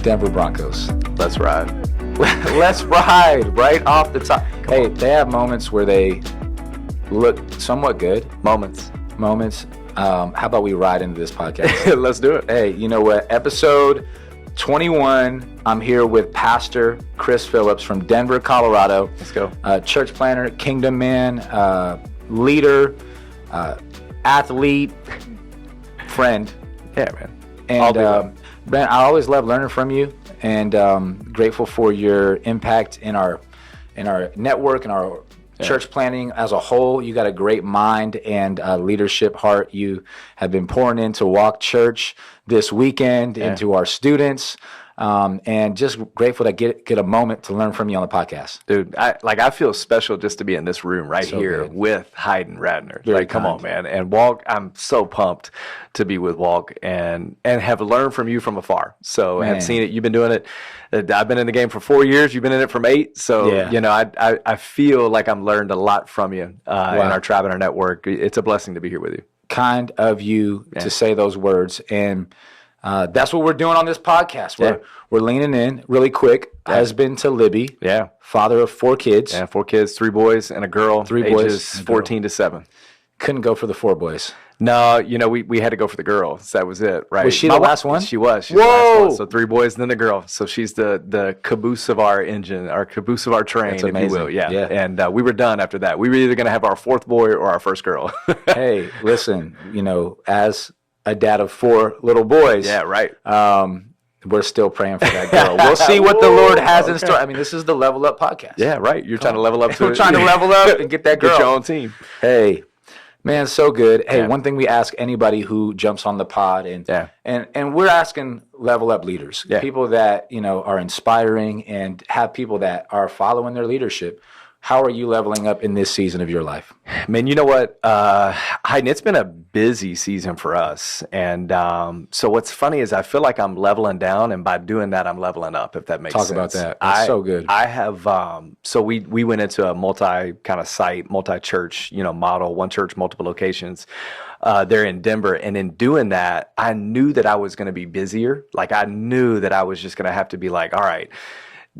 Denver Broncos. Let's ride. Let's ride right off the top. Hey, they have moments where they look somewhat good. Moments. How about we ride into this podcast? Let's do it. Hey, you know what? Episode 21. I'm here with Pastor Chris Phillips from Denver, Colorado. Let's go. Church planner, kingdom man, leader, athlete, friend. Yeah, man. And Ben, I always love learning from you, and grateful for your impact in our network and our church planning as a whole. You got a great mind and leadership heart. You have been pouring into Walk Church this weekend, into our students, and just grateful to get a moment to learn from you on the podcast. Dude, I feel special just to be in this room right here good. with Heiden Ratner. Very come kind. on, man. And Walk, I'm so pumped to be with Walk and have learned from you from afar. So have seen it. You've been doing it. I've been in the game for 4 years. You've been in it from 8. So, I feel like I've learned a lot from you in our tribe and our network. It's a blessing to be here with you. Kind of you to say those words. And that's what we're doing on this podcast. We're leaning in really quick. Husband to Libby. Yeah. Father of 4 kids. Yeah, 4 kids, 3 boys and a girl. 3 ages boys. 14 to 7. Couldn't go for the 4 boys. No, we had to go for the girl. So that was it, right? Was she the last one? She was. She's Whoa! the last one. So 3 boys and then the girl. So she's the caboose of our engine, our caboose of our train, That's if amazing. you will. Yeah. And we were done after that. We were either going to have our 4th boy or our first girl. Hey, listen, as a dad of 4 little boys. Yeah, right. We're still praying for that girl. We'll see what the Lord has in store. I mean, this is the Level Up podcast. Yeah, right. You're trying to level up to We're trying to level up and get that girl. Get your own team. Hey, man, so good. Hey, one thing we ask anybody who jumps on the pod, and we're asking Level Up leaders, people that, are inspiring and have people that are following their leadership. How are you leveling up in this season of your life? Man, you know what, Heiden, it's been a busy season for us. And so what's funny is I feel like I'm leveling down, and by doing that, I'm leveling up, if that makes sense. Talk about that. That's so good. I have, so we went into a multi-church, model, one church, multiple locations there in Denver. And in doing that, I knew that I was going to be busier. Like, I knew that I was just going to have to be like, all right,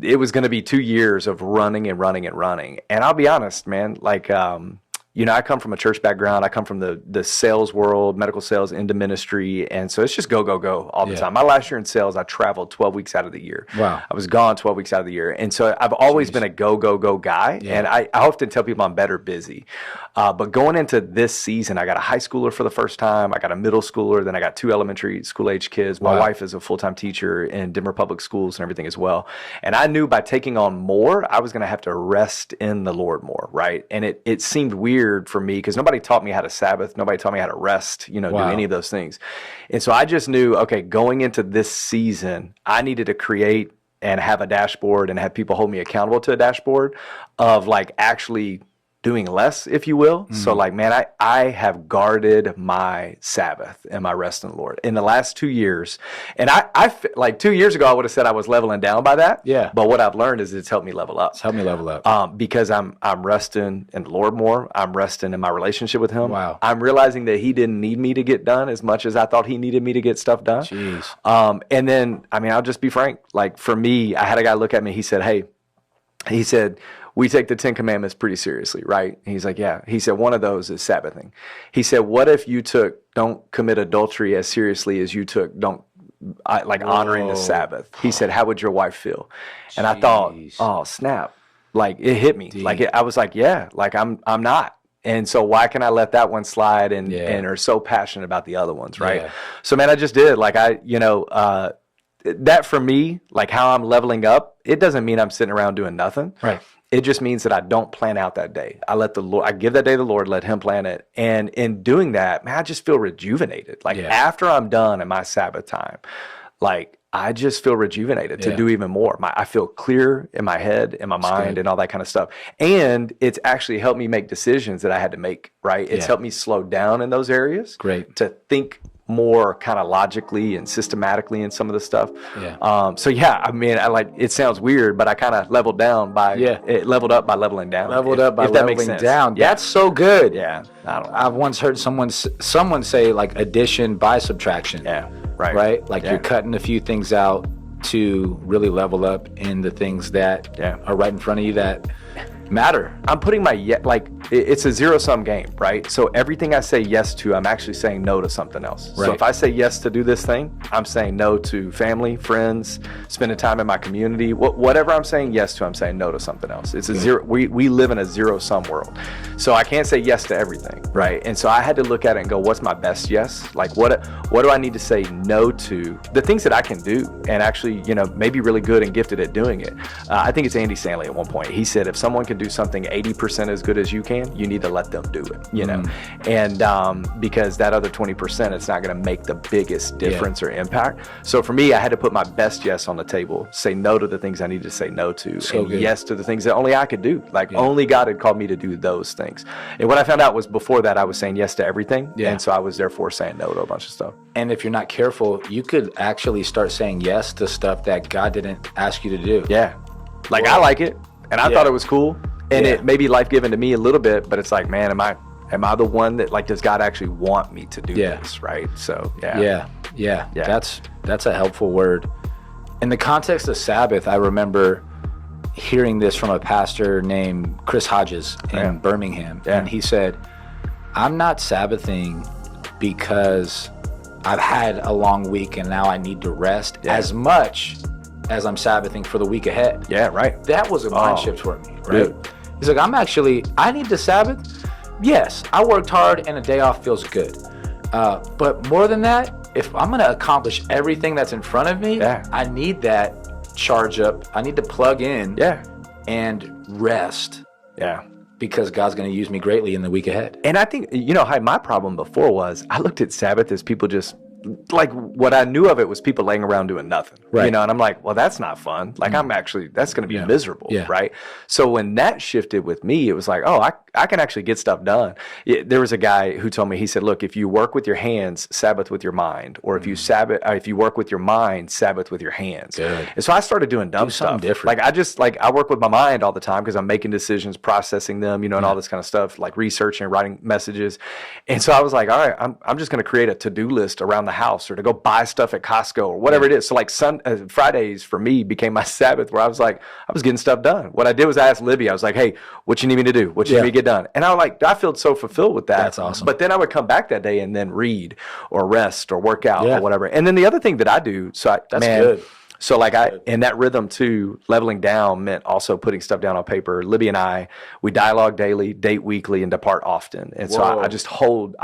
it was going to be 2 years of running. And I'll be honest, man, I come from a church background. I come from the sales world, medical sales, into ministry. And so it's just go all the time. My last year in sales, I traveled 12 weeks out of the year. Wow. I was gone 12 weeks out of the year. And so I've always been a go guy. Yeah. And I often tell people I'm better busy. But going into this season, I got a high schooler for the first time. I got a middle schooler. Then I got 2 elementary school age kids. My wife is a full-time teacher in Denver public schools and everything as well. And I knew by taking on more, I was going to have to rest in the Lord more, right? And it seemed weird for me because nobody taught me how to Sabbath. Nobody taught me how to rest, do any of those things. And so I just knew, okay, going into this season, I needed to create and have a dashboard and have people hold me accountable to a dashboard of actually doing less, if you will. Mm-hmm. So man, I have guarded my Sabbath and my rest in the Lord in the last 2 years. And I 2 years ago, I would have said I was leveling down by that. Yeah. But what I've learned is it's helped me level up. It's helped me level up. Because I'm resting in the Lord more. I'm resting in my relationship with Him. Wow. I'm realizing that He didn't need me to get done as much as I thought He needed me to get stuff done. Jeez. And then, I'll just be frank. For me, I had a guy look at me. He said, we take the 10 Commandments pretty seriously, right? And he's like, yeah. He said, one of those is Sabbathing. He said, what if you don't commit adultery as seriously as you took honoring the Sabbath? He said, how would your wife feel? And I thought, oh, snap. It hit me. Deep. I was like, yeah, I'm not. And so why can I let that one slide and are so passionate about the other ones, right? Yeah. So, man, I just did. That for me, how I'm leveling up, it doesn't mean I'm sitting around doing nothing. Right. It just means that I don't plan out that day. I give that day to the Lord, let Him plan it. And in doing that, man, I just feel rejuvenated. After I'm done in my Sabbath time, I just feel rejuvenated to do even more. I feel clear in my head, in my mind, and all that kind of stuff. And it's actually helped me make decisions that I had to make, right? It's helped me slow down in those areas. Great. To think more kind of logically and systematically in some of the stuff. It sounds weird, but I kind of leveled down it leveled up by leveling down. Leveling down. Yeah. That's so good. Yeah. I've once heard someone say addition by subtraction. Yeah. Right. Right? You're cutting a few things out to really level up in the things that are right in front of you that matter. I'm putting my it's a zero-sum game, right? So everything I say yes to, I'm actually saying no to something else. Right. So if I say yes to do this thing, I'm saying no to family, friends, spending time in my community. Whatever I'm saying yes to, I'm saying no to something else. It's a zero. We live in a zero-sum world. So I can't say yes to everything, right? And so I had to look at it and go, what's my best yes? Like what do I need to say no to? The things that I can do and actually, maybe really good and gifted at doing it. I think it's Andy Stanley at one point. He said, if someone can do something 80% as good as you can, you need to let them do it, and because that other 20%, it's not going to make the biggest difference or impact. So for me, I had to put my best yes on the table, say no to the things I needed to say no to, and yes to the things that only I could do. Only God had called me to do those things. And what I found out was before that, I was saying yes to everything, and so I was therefore saying no to a bunch of stuff. And if you're not careful, you could actually start saying yes to stuff that God didn't ask you to do. Yeah. I like it, and I thought it was cool. And it may be life-giving to me a little bit, but it's like, man, am I the one that does God actually want me to do this, right? So yeah. That's a helpful word. In the context of Sabbath, I remember hearing this from a pastor named Chris Hodges in Birmingham, and he said, "I'm not Sabbathing because I've had a long week and now I need to rest as much as I'm Sabbathing for the week ahead." Yeah, right. That was a mind shift for me, right? Dude. He's like, I need to Sabbath. Yes, I worked hard and a day off feels good. But more than that, if I'm going to accomplish everything that's in front of me, I need that charge up. I need to plug in and rest. Yeah. Because God's going to use me greatly in the week ahead. And I think, my problem before was I looked at Sabbath as people just, what I knew of it was people laying around doing nothing, and I'm like, well, that's not fun. I'm actually, that's going to be miserable, right? So when that shifted with me, it was like, oh, I can actually get stuff done. There was a guy who told me, he said, look, if you work with your hands, Sabbath with your mind, or if you work with your mind, Sabbath with your hands. Good. And so I started doing dumb stuff. Different. I work with my mind all the time because I'm making decisions, processing them, and all this kind of stuff, like researching, writing messages. And so I was like, all right, I'm just going to create a to-do list around the house or to go buy stuff at Costco or whatever it is. So Fridays for me became my Sabbath, where I was getting stuff done. What I did was I asked Libby, I was like, hey, what you need me to do? What you need me to get done? And I felt so fulfilled with that. That's awesome. But then I would come back that day and then read or rest or work out or whatever. And then the other thing that I do, good. So in that rhythm too, leveling down meant also putting stuff down on paper. Libby and I, we dialogue daily, date weekly, and depart often. And so I just hold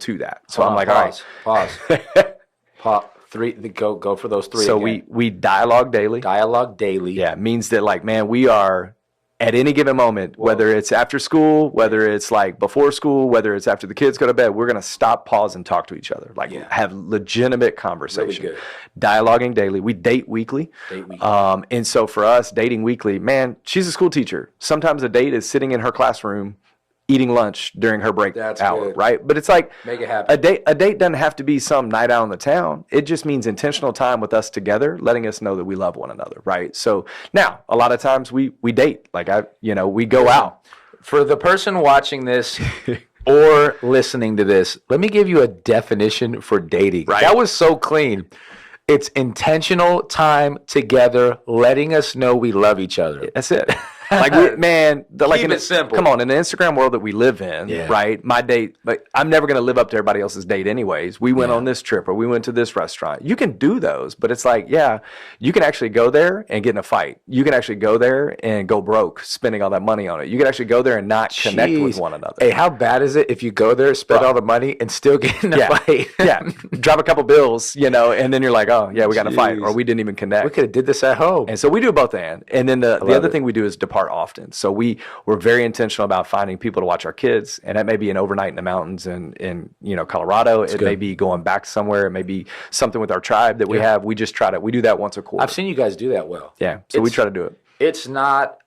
to that. So I'm like, pause. Pause. Three. Go for those three. So again. we dialogue daily. Dialogue daily. Yeah, means that man, we are at any given moment, whether it's after school, whether it's before school, whether it's after the kids go to bed, we're going to stop, pause, and talk to each other. Have legitimate conversation. Really good. Dialoguing daily. We date weekly. And so for us, dating weekly, man, she's a school teacher. Sometimes a date is sitting in her classroom eating lunch during her break hour, good. Right? But it's make it happen. A date doesn't have to be some night out in the town. It just means intentional time with us together, letting us know that we love one another, right? So now, a lot of times we date. We go out. For the person watching this or listening to this, let me give you a definition for dating. Right. That was so clean. It's intentional time together, letting us know we love each other. That's it. Keep it simple. Come on, in the Instagram world that we live in, right? My date, I'm never going to live up to everybody else's date anyways. We went on this trip or we went to this restaurant. You can do those, but it's you can actually go there and get in a fight. You can actually go there and go broke spending all that money on it. You can actually go there and not connect with one another. Hey, how bad is it if you go there, spend all the money, and still get in a fight? Drop a couple bills, and then you're like, oh, yeah, we got in a fight, or we didn't even connect. We could have did this at home. And so we do both and then the other thing we do is depart often. So we're very intentional about finding people to watch our kids, and that may be an overnight in the mountains in Colorado. It may be going back somewhere. It may be something with our tribe that we have. We just we do that once a quarter. I've seen you guys do that well. Yeah, so we try to do it. It's not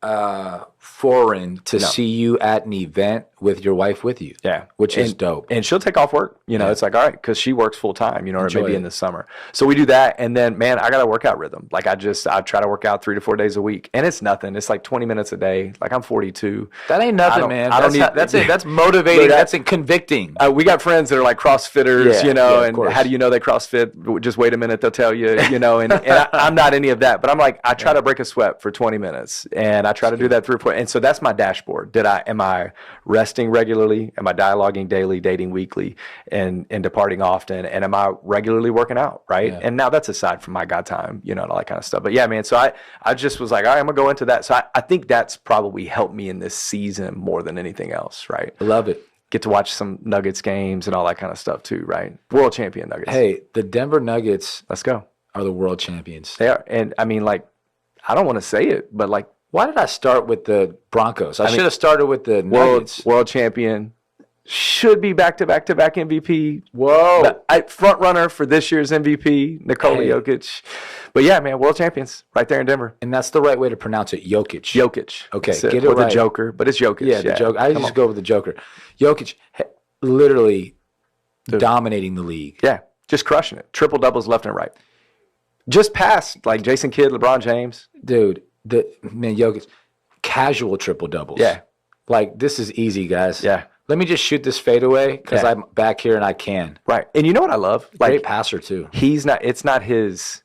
foreign to see you at an event with your wife with you. Yeah. Which is dope. And she'll take off work. It's like, all right, because she works full time, or Enjoy maybe it. in the summer. So we do that. And then, man, I got a workout rhythm. Like I try to work out 3 to 4 days a week. And it's nothing. It's like 20 minutes a day. Like I'm 42. That ain't nothing, man. That's it. That's motivating. Look, that's convicting. We got friends that are like CrossFitters, and how do you know they CrossFit? Just wait a minute, they'll tell you, and I'm not any of that. But I'm like, I try to break a sweat for 20 minutes. And I try to do that 3 or 4. And so that's my dashboard. Am I resting regularly? Am I dialoguing daily, dating weekly, and departing often? And am I regularly working out, right? Yeah. And now that's aside from my God time, and all that kind of stuff. But yeah, man, so I just was like, all right, I'm going to go into that. So I think that's probably helped me in this season more than anything else, right? I love it. Get to watch some Nuggets games and all that kind of stuff too, right? World champion Nuggets. Hey, the Denver Nuggets, let's go, are the world champions. They are. And I mean, like, I don't want to say it, but like, why did I start with the Broncos? I should have started with the Nuggets. World champion. Should be back-to-back MVP. Whoa. Front runner for this year's MVP, Nikola Jokic. But yeah, man, world champions right there in Denver. And that's the right way to pronounce it, Jokic. Jokic. Okay, get it right. With the Joker, but it's Jokic. Yeah, the Joker. I just go with the Joker. Jokic, literally dominating the league. Yeah, just crushing it. Triple doubles left and right. Just past like Jason Kidd, LeBron James. Dude, Jokic, casual triple doubles. Yeah. Like, this is easy, guys. Yeah. Let me just shoot this fadeaway because I'm back here and I can. Right. And you know what I love? Like, great passer, too. It's not his,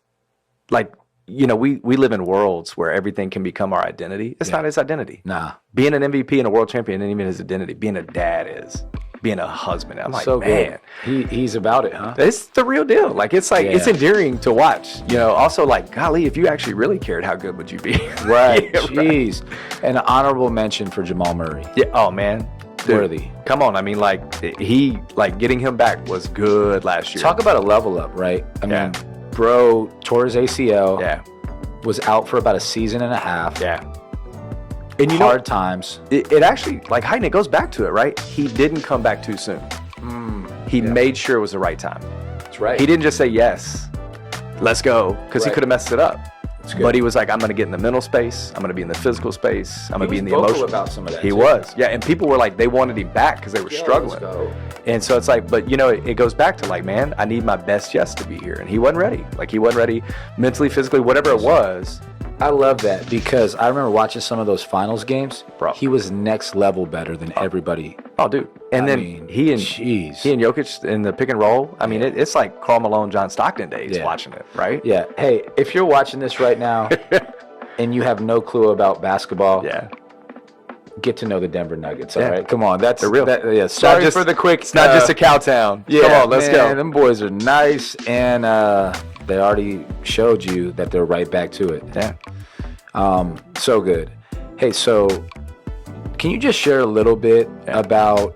like, we live in worlds where everything can become our identity. It's not his identity. Nah. Being an MVP and a world champion isn't even his identity. Being a dad is. Being a husband. I'm like, so man. Good. He's about it, huh? It's the real deal. Like, it's like, it's endearing to watch. Also, like, golly, if you actually really cared, how good would you be? Right. Jeez. Right. An honorable mention for Jamal Murray. Yeah. Oh, man. Dude, worthy. Come on. I mean, like, getting him back was good last year. Talk about a level up, right? I mean, bro tore his ACL. Yeah. Was out for about a season and a half. Yeah. And hard times. It actually, like, Heiden, it goes back to it, right? He didn't come back too soon. He made sure it was the right time. That's right. He didn't just say, yes, let's go, because he could have messed it up. But he was like, I'm going to get in the mental space. I'm going to be in the physical space. I'm going to be in the emotional. About some of that. He was. Yeah. And people were like, they wanted him back because they were struggling. And so it's like, but it goes back to like, man, I need my best yes to be here. And he wasn't ready. Like, he wasn't ready mentally, physically, whatever it was. I love that because I remember watching some of those finals games. Bro. He was next level better than everybody. Oh, dude. And he and Jokic in the pick and roll. I mean, it's like Karl Malone, John Stockton days watching it, right? Yeah. Hey, if you're watching this right now and you have no clue about basketball, get to know the Denver Nuggets. All right, come on, that's real. Sorry for the quick. It's not just a cow town. Yeah, come on, let's go. Them boys are nice, and they already showed you that they're right back to it. Yeah. So good. Hey, so can you just share a little bit about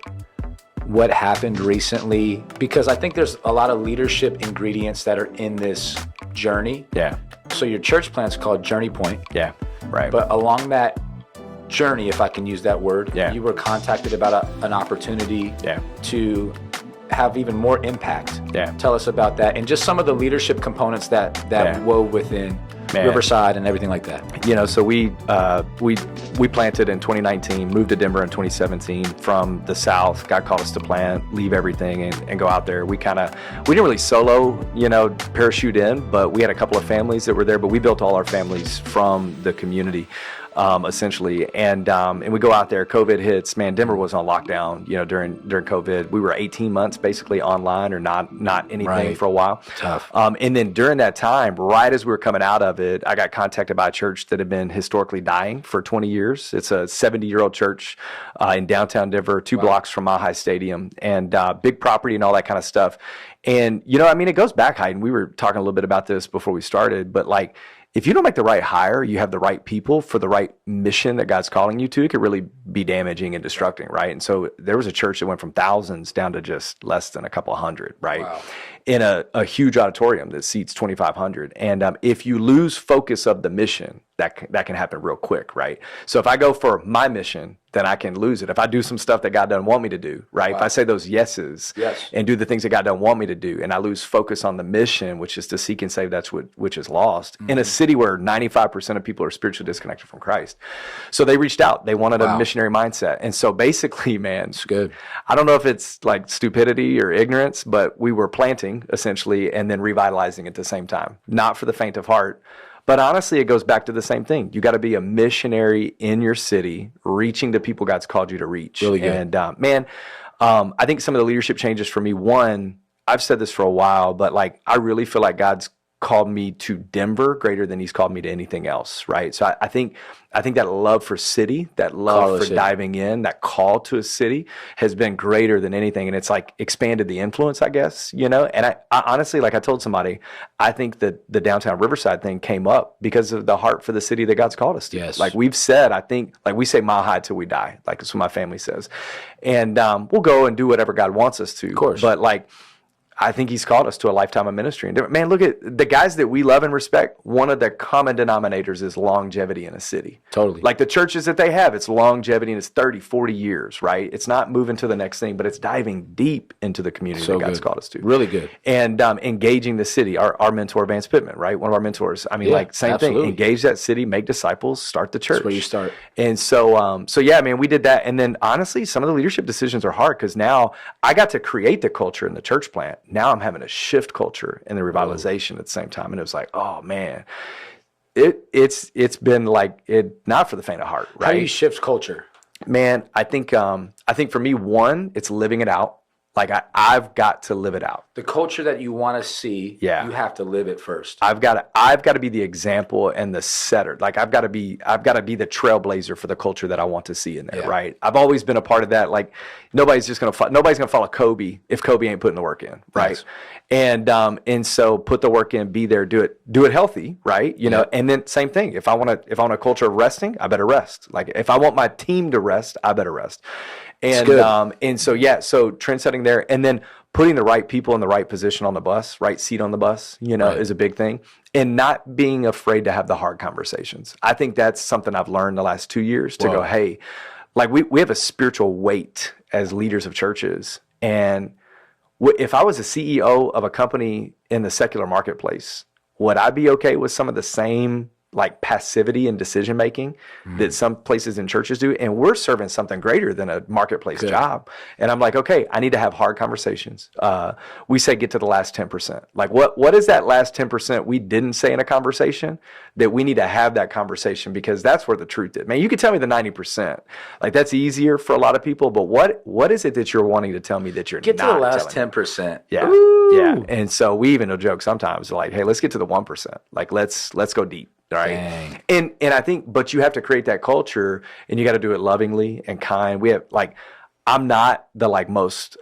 what happened recently? Because I think there's a lot of leadership ingredients that are in this journey. Yeah. So your church plant's called Journey Point. Yeah. Right. But along that journey, if I can use that word, you were contacted about an opportunity to have even more impact. Yeah. Tell us about that and just some of the leadership components that wove within Riverside and everything like that. So we planted in 2019, moved to Denver in 2017 from the South. God called us to plant, leave everything and go out there. We didn't really solo, parachute in, but we had a couple of families that were there, but we built all our families from the community. Essentially, and we go out there. COVID hits. Man, Denver was on lockdown. During COVID, we were 18 months basically online or not anything for a while. Tough. And then during that time, right as we were coming out of it, I got contacted by a church that had been historically dying for 20 years. It's a 70-year-old church in downtown Denver, 2 blocks from Mile High Stadium, and big property and all that kind of stuff. And it goes back, Heiden. We were talking a little bit about this before we started, but like, if you don't make the right hire, you have the right people for the right mission that God's calling you to, it could really be damaging and destructing, right? And so there was a church that went from thousands down to just less than a couple of hundred, right? Wow. in a huge auditorium that seats 2,500. And if you lose focus of the mission, that can happen real quick, right? So if I go for my mission, then I can lose it. If I do some stuff that God doesn't want me to do, right? Wow. If I say those yeses and do the things that God doesn't want me to do, and I lose focus on the mission, which is to seek and save which is lost, in a city where 95% of people are spiritually disconnected from Christ. So they reached out. They wanted a missionary mindset. And so basically, man, it's good. I don't know if it's like stupidity or ignorance, but we were planting essentially and then revitalizing at the same time. Not for the faint of heart. But honestly, it goes back to the same thing. You got to be a missionary in your city, reaching the people God's called you to reach. Really good. And I think some of the leadership changes for me, one, I've said this for a while, but like I really feel like God's called me to Denver greater than he's called me to anything else, right? So I think that love for city, that love for diving in, that call to a city has been greater than anything. And it's like expanded the influence, I guess, you know? And I honestly, like I told somebody, I think that the downtown Riverside thing came up because of the heart for the city that God's called us to. Yes. Like we've said, I think, like we say mile high till we die. Like that's what my family says. And we'll go and do whatever God wants us to. Of course. But like, I think he's called us to a lifetime of ministry. And man, look at the guys that we love and respect. One of the common denominators is longevity in a city. Totally. Like the churches that they have, it's longevity and it's 30, 40 years, right? It's not moving to the next thing, but it's diving deep into the community that God's called us to. Really good. And engaging the city. Our mentor, Vance Pittman, right? One of our mentors. I mean, same thing. Engage that city, make disciples, start the church. That's where you start. And so yeah, man, we did that. And then honestly, some of the leadership decisions are hard because now I got to create the culture in the church plant. Now I'm having to shift culture and the revitalization at the same time. And it was like, oh man, it's been like it not for the faint of heart, right? How do you shift culture? Man, I think for me, one, it's living it out. Like I've got to live it out. The culture that you want to see, you have to live it first. I've got to be the example and the setter. Like I've got to be the trailblazer for the culture that I want to see in there, right? I've always been a part of that. Like nobody's gonna follow Kobe if Kobe ain't putting the work in, right? Yes. And so put the work in, be there, do it healthy, right? You know, and then same thing. If I want a culture of resting, I better rest. Like if I want my team to rest, I better rest. And so trend setting there, and then putting the right people in the right position on the bus, right seat on the bus, you know, is a big thing. And not being afraid to have the hard conversations. I think that's something I've learned the last 2 years to go, hey, like we have a spiritual weight as leaders of churches. And if I was a CEO of a company in the secular marketplace, would I be okay with some of the same like passivity and decision making that some places in churches do? And we're serving something greater than a marketplace job. And I'm like, okay, I need to have hard conversations. We say get to the last 10%. Like what is that last 10% we didn't say in a conversation that we need to have that conversation, because that's where the truth is. Man, you could tell me the 90%. Like that's easier for a lot of people, but what is it that you're wanting to tell me that you're get not to the last telling 10%. Me? Yeah. Ooh. Yeah. And so we even joke sometimes like, hey, let's get to the 1%. Like let's go deep. Right. Dang. And I think, but you have to create that culture and you got to do it lovingly and kind. We have like, I'm not the like most,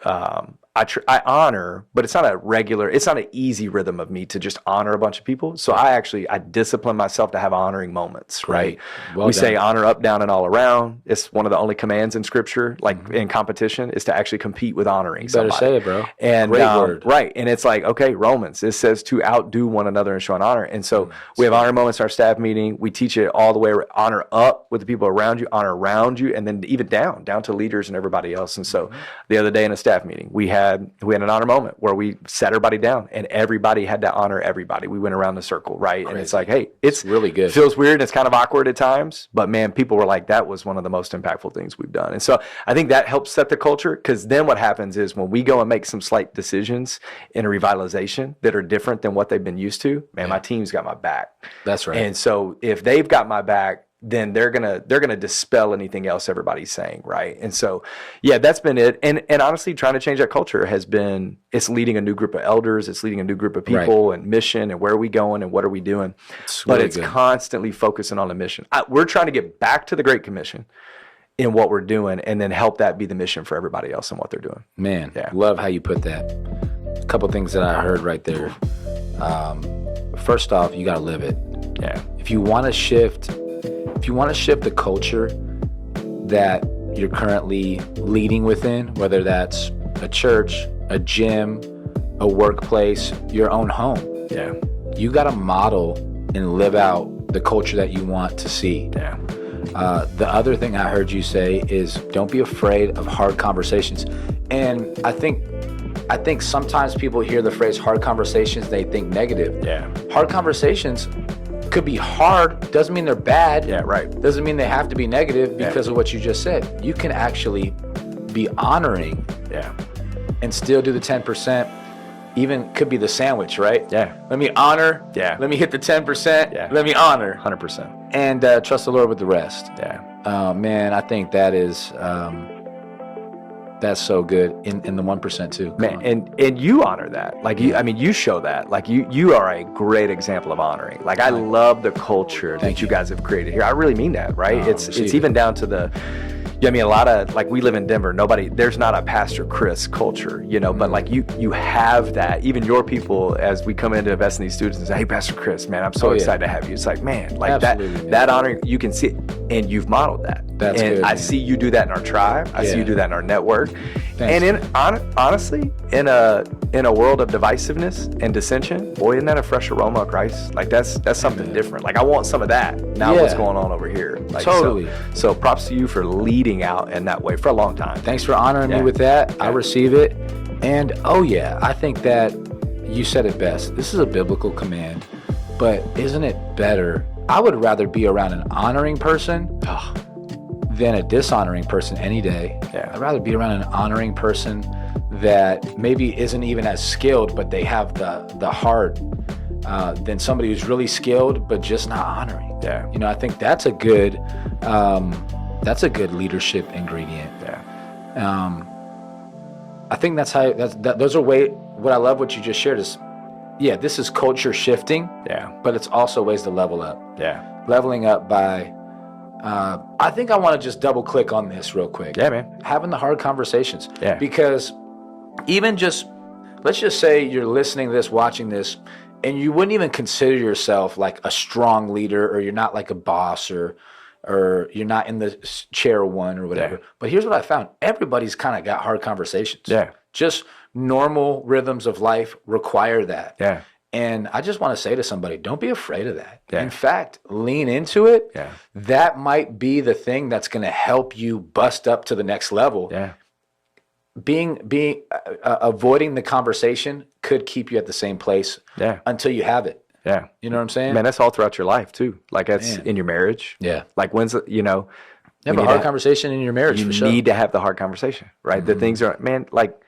I honor, but it's not an easy rhythm of me to just honor a bunch of people. So I discipline myself to have honoring moments, right? Well we say honor up, down, and all around. It's one of the only commands in scripture, like in competition, is to actually compete with honoring somebody. Better say it, bro. And great word. Right. And it's like, okay, Romans, it says to outdo one another and show an honor. And so we have honor moments in our staff meeting. We teach it all the way, honor up with the people around you, honor around you, and then even down to leaders and everybody else. And so the other day in a staff meeting, we had an honor moment where we sat everybody down and everybody had to honor everybody. We went around the circle, right? Crazy. And it's like, hey, it's really good. It feels weird and it's kind of awkward at times, but man, people were like, that was one of the most impactful things we've done. And so I think that helps set the culture, because then what happens is when we go and make some slight decisions in a revitalization that are different than what they've been used to, man, my team's got my back. That's right. And so if they've got my back, then they're gonna dispel anything else everybody's saying, right? And so, yeah, that's been it. And honestly, trying to change that culture it's leading a new group of elders, it's leading a new group of people and mission and where are we going and what are we doing? It's constantly focusing on the mission. We're trying to get back to the Great Commission in what we're doing, and then help that be the mission for everybody else in what they're doing. Man, love how you put that. A couple things that I heard right there. First off, you got to live it. Yeah. If you want to shift the culture that you're currently leading within, whether that's a church, a gym, a workplace, your own home. Yeah. You got to model and live out the culture that you want to see. Yeah. The other thing I heard you say is don't be afraid of hard conversations. And I think sometimes people hear the phrase hard conversations, they think negative. Yeah. Hard conversations could be hard, doesn't mean they're bad. Yeah, right. Doesn't mean they have to be negative because of what you just said. You can actually be honoring and still do the 10%. Even could be the sandwich, right? Yeah. Let me honor. Yeah. Let me hit the 10%. Yeah. Let me honor. 100%. And trust the Lord with the rest. Yeah. Man, I think that is that's so good in the 1% too. Man, and you honor that. Like you show that. Like you are a great example of honoring. Like I love the culture that you guys have created here. I really mean that, right? It's even down to the I mean, a lot of, like, we live in Denver, there's not a Pastor Chris culture, but like you have that. Even your people, as we come in to invest in these students and say, hey, Pastor Chris, man, I'm so excited to have you. It's like, man, like that honor, you can see it, and you've modeled that. That's and good, I see you do that in our tribe. I see you do that in our network. Thanks. And honestly, in a world of divisiveness and dissension, boy, isn't that a fresh aroma of Christ? Like that's something different. Like I want some of that. Now what's going on over here? Like, totally. So props to you for leading out in that way for a long time. Thanks for honoring me with that. I receive it. And I think that you said it best. This is a biblical command, but isn't it better? I would rather be around an honoring person than a dishonoring person any day. I'd rather be around an honoring person that maybe isn't even as skilled, but they have the heart, than somebody who's really skilled but just not honoring. I think that's a good leadership ingredient. I think that's how those are what I love what you just shared is this is culture shifting, but it's also ways to level up. Leveling up by I think I want to just double click on this real quick. Having the hard conversations. Because even let's just say you're listening to this, watching this, and you wouldn't even consider yourself like a strong leader, or you're not like a boss, or you're not in the chair one or whatever. But here's what I found. Everybody's kind of got hard conversations. Just normal rhythms of life require that. And I just want to say to somebody, don't be afraid of that. In fact, lean into it. That might be the thing that's going to help you bust up to the next level. Avoiding the conversation could keep you at the same place until you have it. You know what I'm saying? Man, that's all throughout your life too. Like that's in your marriage. Like when's have a hard conversation in your marriage. You for sure. need to have the hard conversation, right? The things are, man, like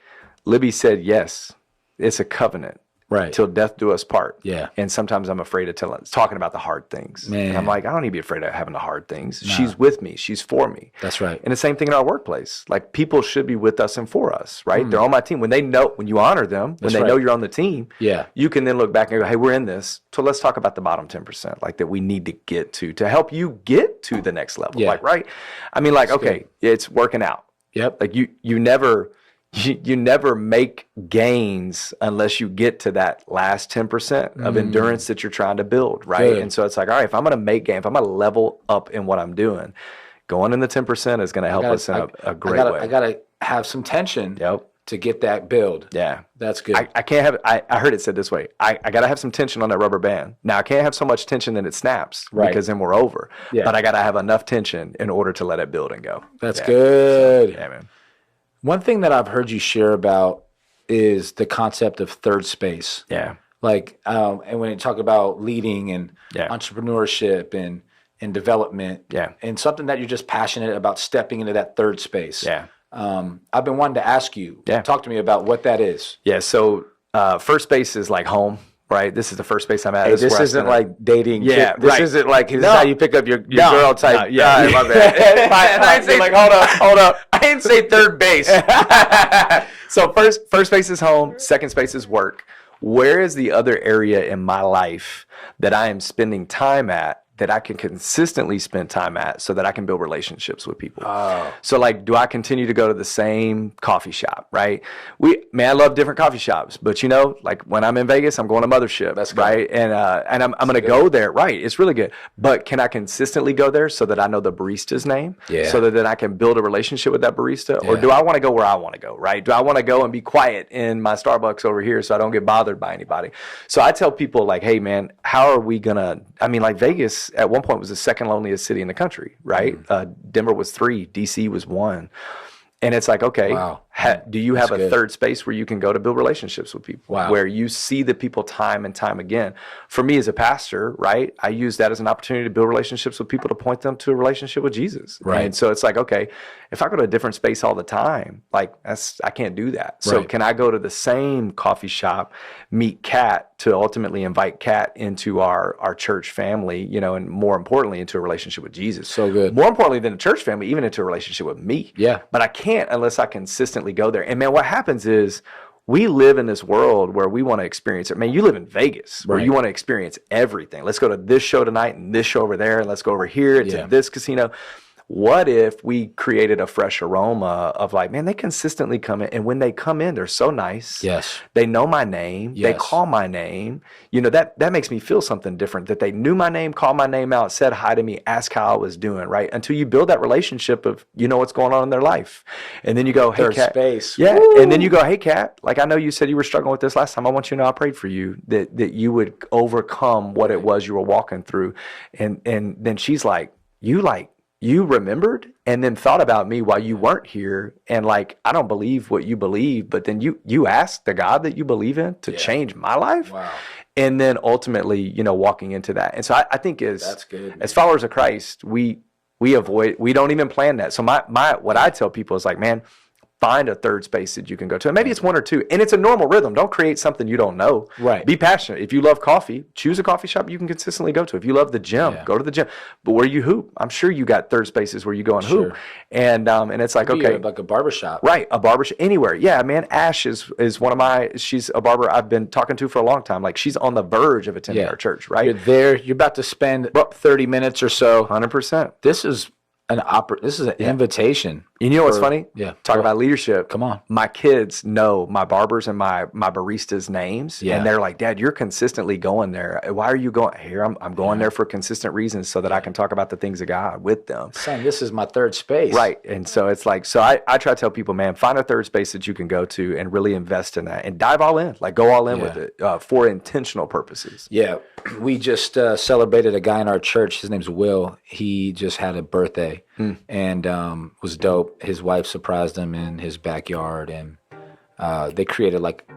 Libby said, yes, it's a covenant. Right. Till death do us part. And sometimes I'm afraid of talking about the hard things. Man. And I'm like, I don't need to be afraid of having the hard things. Nah. She's with me. She's for me. That's right. And the same thing in our workplace. Like people should be with us and for us, right? They're on my team. When you honor them, when they know you're on the team, you can then look back and go, hey, we're in this. So let's talk about the bottom 10%, like that we need to get to help you get to the next level. Like, right? I mean, like, okay, it's working out. Like you never make gains unless you get to that last 10% of endurance that you're trying to build, right? Good. And so it's like, all right, if I'm going to make gain, if I'm going to level up in what I'm doing, going in the 10% is going to help us in a great way. I got to have some tension to get that build. That's good. I can't have, I heard it said this way, I got to have some tension on that rubber band. Now, I can't have so much tension that it snaps because then we're over. But I got to have enough tension in order to let it build and go. That's good. So, man. One thing that I've heard you share about is the concept of third space. Like, and when you talk about leading and entrepreneurship and development, and something that you're just passionate about stepping into that third space. I've been wanting to ask you, talk to me about what that is. So first space is like home. Right, this is the first space I'm at. Hey, this isn't like dating. This isn't like this is how you pick up your girl type. My bad. I didn't say like hold up. I didn't say third base. So first base is home. Second space is work. Where is the other area in my life that I am spending time at that I can consistently spend time at so that I can build relationships with people. Oh. So like, do I continue to go to the same coffee shop, right? I love different coffee shops, but you know, like when I'm in Vegas, I'm going to Mothership, That's good. right? And I'm going to go there, right? It's really good. But can I consistently go there so that I know the barista's name? Yeah. So that then I can build a relationship with that barista? Or do I want to go where I want to go, right? Do I want to go and be quiet in my Starbucks over here so I don't get bothered by anybody? So I tell people like, hey man, how are we going to, I mean, like Vegas at one point was the second loneliest city in the country, right? Denver was 3, DC was 1. And it's like, okay, wow. Do you have That's a good. third space where you can go to build relationships with people, Wow. where you see the people time and time again? For me as a pastor, right, I use that as an opportunity to build relationships with people to point them to a relationship with Jesus. Right. And so it's like, okay, if I go to a different space all the time, like I can't do that. So Right. can I go to the same coffee shop, meet Kat, to ultimately invite Kat into our church family, you know, and more importantly, into a relationship with Jesus. So good. More importantly than a church family, even into a relationship with me. Yeah. But I can't unless I consistently go there. And man, what happens is we live in this world where we want to experience it. Man, you live in Vegas where Right. you want to experience everything. Let's go to this show tonight and this show over there, and let's go over here to this casino. What if we created a fresh aroma of like, man, they consistently come in, and when they come in, they're so nice. Yes. They know my name. They Yes. call my name. You know, that makes me feel something different, that they knew my name, called my name out, said hi to me, asked how I was doing, right? Until you build that relationship of, you know, what's going on in their life. And then you go, hey, Third Kat. space. Yeah. Woo. And then you go, hey, Kat, like I know you said you were struggling with this last time. I want you to know I prayed for you, that you would overcome what it was you were walking through. And then she's like, you remembered and then thought about me while you weren't here. And like, I don't believe what you believe, but then you asked the God that you believe in to change my life. Wow. And then ultimately, you know, walking into that. And so I think That's good, as followers of Christ, we don't even plan that. So what I tell people is like, man, find a third space that you can go to. And maybe it's 1 or 2. And it's a normal rhythm. Don't create something you don't know. Right. Be passionate. If you love coffee, choose a coffee shop you can consistently go to. If you love the gym, go to the gym. But where you hoop, I'm sure you got third spaces where you go and hoop. And it's like, okay. Like a barbershop. Right. A barbershop, anywhere. Yeah, man. Ash is one of she's a barber I've been talking to for a long time. Like she's on the verge of attending our church, right? You're there. You're about to spend 30 minutes or so. 100%. This is this is an invitation. You know what's funny? Yeah. Talk about leadership. Come on. My kids know my barbers and my baristas' names. Yeah. And they're like, Dad, you're consistently going there. Why are you going here? I'm going there for consistent reasons so that I can talk about the things of God with them. Son, this is my third space. Right. And so it's like, I try to tell people, man, find a third space that you can go to and really invest in that and dive all in, like go all in with it for intentional purposes. Yeah. We just celebrated a guy in our church. His name's Will. He just had a birthday and was dope. His wife surprised him in his backyard, and they created like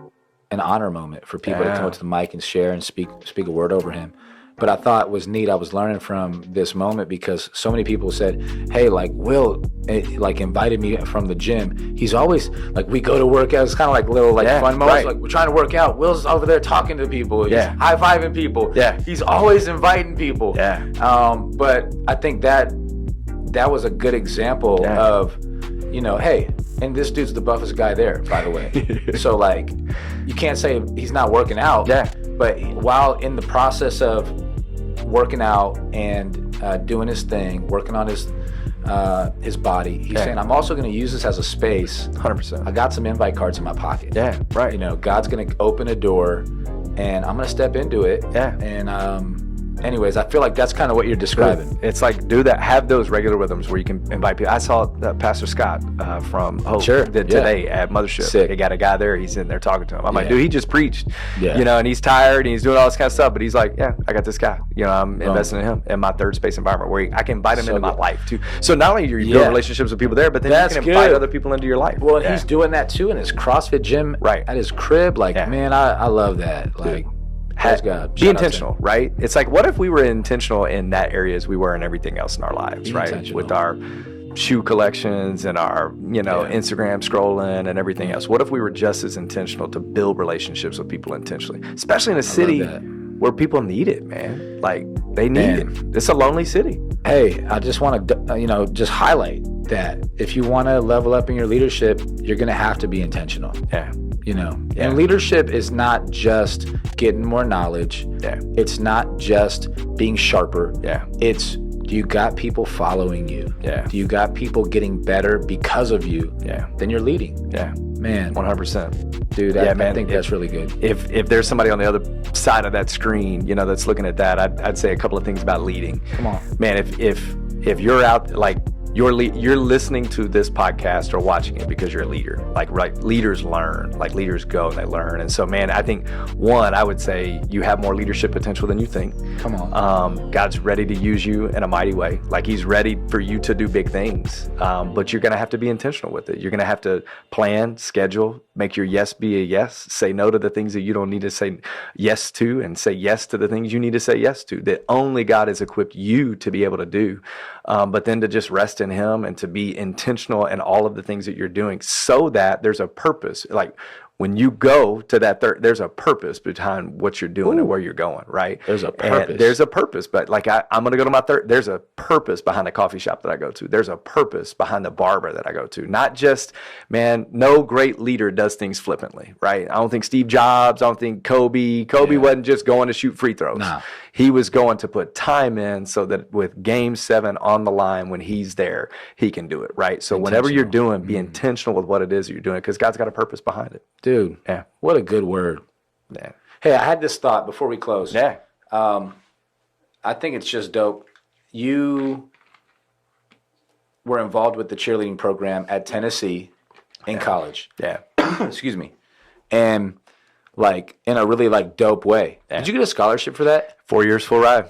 an honor moment for people to come up to the mic and share and speak a word over him. But I thought it was neat. I was learning from this moment because so many people said, hey, like Will like invited me from the gym. He's always like, we go to work out. It's kind of like little like fun moments. Like we're trying to work out. Will's over there talking to people. He's high-fiving people. Yeah. He's always inviting people. Yeah. But I think that was a good example of, you know, hey, and this dude's the buffest guy there, by the way. So like, you can't say he's not working out. Yeah. But while in the process of working out and doing his thing, working on his body, he's saying, I'm also going to use this as a space. 100%. I got some invite cards in my pocket. Yeah, right. You know, God's going to open a door, and I'm going to step into it. Yeah. And anyways, I feel like that's kind of what you're describing. It's like do that. Have those regular rhythms where you can invite people. I saw Pastor Scott from Hope today at Mothership. Sick. They got a guy there. He's in there talking to him. I'm like, dude, he just preached. Yeah. You know, and he's tired and he's doing all this kind of stuff. But he's like, yeah, I got this guy. You know, I'm investing in him in my third space environment where I can invite him into my life too. So not only are you building relationships with people there, but then you can invite other people into your life. Well, and he's doing that too in his CrossFit gym at his crib. Like, man, I love that. Like, God. Be intentional, right? It's like, what if we were intentional in that area as we were in everything else in our lives, right? With our shoe collections and our, you know, Instagram scrolling and everything else. What if we were just as intentional to build relationships with people intentionally, especially in a city where people need it, man? Like, they need it. It's a lonely city. Hey, I just want to, just highlight that if you want to level up in your leadership, you're going to have to be intentional. Yeah. You know, and leadership is not just getting more knowledge. Yeah. It's not just being sharper. Yeah. It's, do you got people following you? Yeah. Do you got people getting better because of you? Yeah. Then you're leading. Yeah. Man. 100%. Dude, I think that's really good. If there's somebody on the other side of that screen, you know, that's looking at that, I'd say a couple of things about leading. Come on. Man, if you're out, like, you're listening to this podcast or watching it because you're a leader. Like, right, leaders learn. Like, leaders go and they learn. And so, man, I think, one, I would say you have more leadership potential than you think. Come on. God's ready to use you in a mighty way. Like, he's ready for you to do big things. But you're going to have to be intentional with it. You're going to have to plan, schedule, make your yes be a yes, say no to the things that you don't need to say yes to, and say yes to the things you need to say yes to, that only God has equipped you to be able to do. But then to just rest in him and to be intentional in all of the things that you're doing so that there's a purpose. Like, when you go to that there's a purpose behind what you're doing and where you're going, right? There's a purpose. And there's a purpose, but like I'm going to go to my there's a purpose behind the coffee shop that I go to. There's a purpose behind the barber that I go to. Not just, man, no great leader does things flippantly, right? I don't think Steve Jobs, I don't think Kobe wasn't just going to shoot free throws. Nah. He was going to put time in so that with game 7 on the line, when he's there, he can do it, right? So whenever you're doing, be intentional with what it is that you're doing, because God's got a purpose behind it. Dude, Yeah. what a good word. Yeah. Hey, I had this thought before we close. Yeah. I think it's just dope. You were involved with the cheerleading program at Tennessee in college. Yeah. Excuse me. And like in a really like dope way. Yeah. Did you get a scholarship for that? 4 years full ride.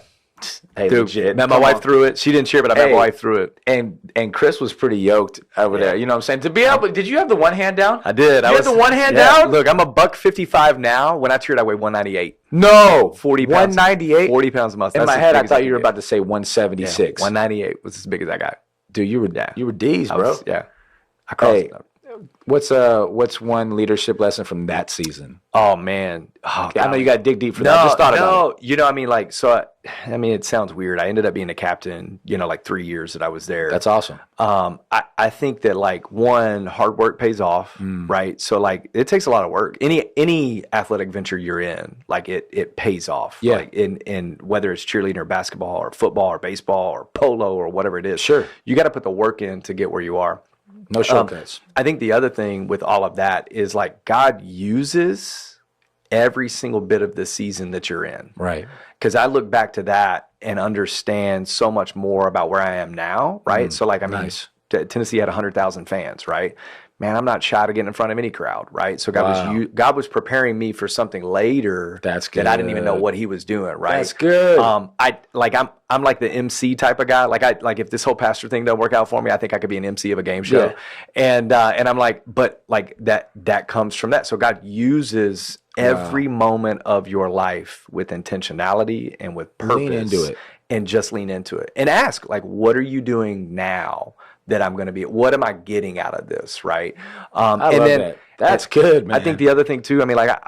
Hey, Dude, legit. met my Come wife on. through it. She didn't cheer, but I met Hey. my wife through it. And Chris was pretty yoked over there. You know what I'm saying? To be able, did you have the one hand down? I did. You had the one hand down? Look, I'm a $155 now. When I cheered, I weighed 198. No, 40 pounds. 198. 40 pounds a month. In That's my as head, big I as thought could you were get. about to say 176. 198 was as big as I got. Dude, you were D's, bro. I crossed Hey, it up. what's one leadership lesson from that season? Oh, man. Oh, I know you got to dig deep for that. I just thought about it. You know, I mean, like, so, I mean, it sounds weird. I ended up being a captain, you know, like 3 years that I was there. That's awesome. I think that, like, one, hard work pays off, right? So, like, it takes a lot of work. Any athletic venture you're in, like, it pays off. Yeah. Like, in whether it's cheerleading or basketball or football or baseball or polo or whatever it is. Sure. You got to put the work in to get where you are. No shortcuts. I think the other thing with all of that is, like, God uses every single bit of the season that you're in. Right. Because I look back to that and understand so much more about where I am now, right? So, like, I mean, nice. Tennessee had 100,000 fans, right? Man, I'm not shy to get in front of any crowd, right? So Wow. God was preparing me for something later That's that I didn't even know good. what He was doing, right? That's good. I'm like the MC type of guy. Like if this whole pastor thing doesn't work out for me, I think I could be an MC of a game show. Yeah. And I'm like, but like that comes from that. So God uses every moment of your life with intentionality and with purpose. Lean into it. And just lean into it and ask, like, what are you doing now that I'm going to be? What am I getting out of this? Right. I love that. That's good, man. I think the other thing too, I mean, like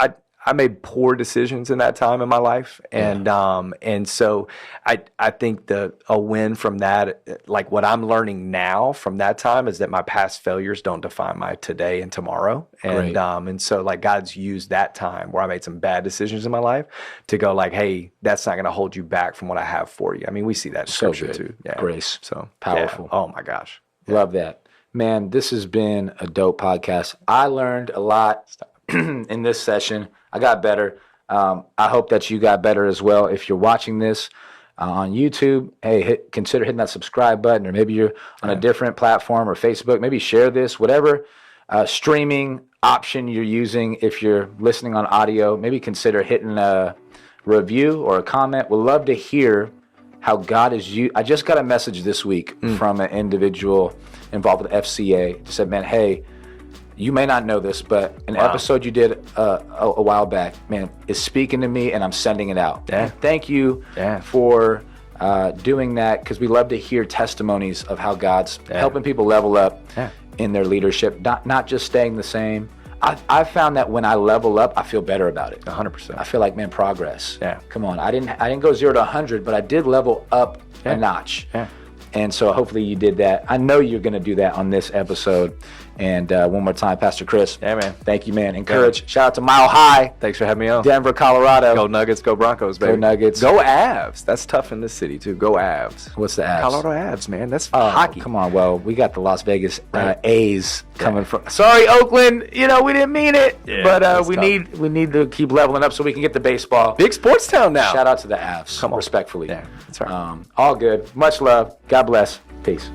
I made poor decisions in that time in my life. And so I think a win from that, like what I'm learning now from that time is that my past failures don't define my today and tomorrow. Great. And so like God's used that time where I made some bad decisions in my life to go like, hey, that's not going to hold you back from what I have for you. I mean, we see that in So scripture good. too. Yeah. Grace. So Powerful. Yeah. Oh my gosh. Love that. Man, this has been a dope podcast. I learned a lot in this session. I got better. I hope that you got better as well. If you're watching this on YouTube, hey, consider hitting that subscribe button, or maybe you're on a different platform or Facebook. Maybe share this, whatever streaming option you're using. If you're listening on audio, maybe consider hitting a review or a comment. We'd love to hear how God is you. I just got a message this week from an individual involved with FCA. Just said, man, hey, you may not know this, but an episode you did a while back, man, is speaking to me, and I'm sending it out. Yeah. Thank you for doing that, because we love to hear testimonies of how God's helping people level up in their leadership, not just staying the same. I found that when I level up, I feel better about it. 100%. I feel like, man, progress. Yeah. Come on, I didn't go 0 to 100, but I did level up a notch. Yeah. And so hopefully you did that. I know you're going to do that on this episode. And one more time, Pastor Chris. Yeah, man. Thank you, man. Encourage. Shout out to Mile High. Thanks for having me on. Denver, Colorado. Go Nuggets, go Broncos, baby. Go Nuggets. Go Avs. That's tough in this city, too. Go Avs. What's the Avs? Colorado Avs, man. That's hockey. Come on. Well, we got the Las Vegas A's coming from. Sorry, Oakland. We didn't mean it. Yeah, but we need to keep leveling up so we can get the baseball. Big sports town now. Shout out to the Avs. Come on. Respectfully. Yeah, that's right. All good. Much love. God bless. Peace.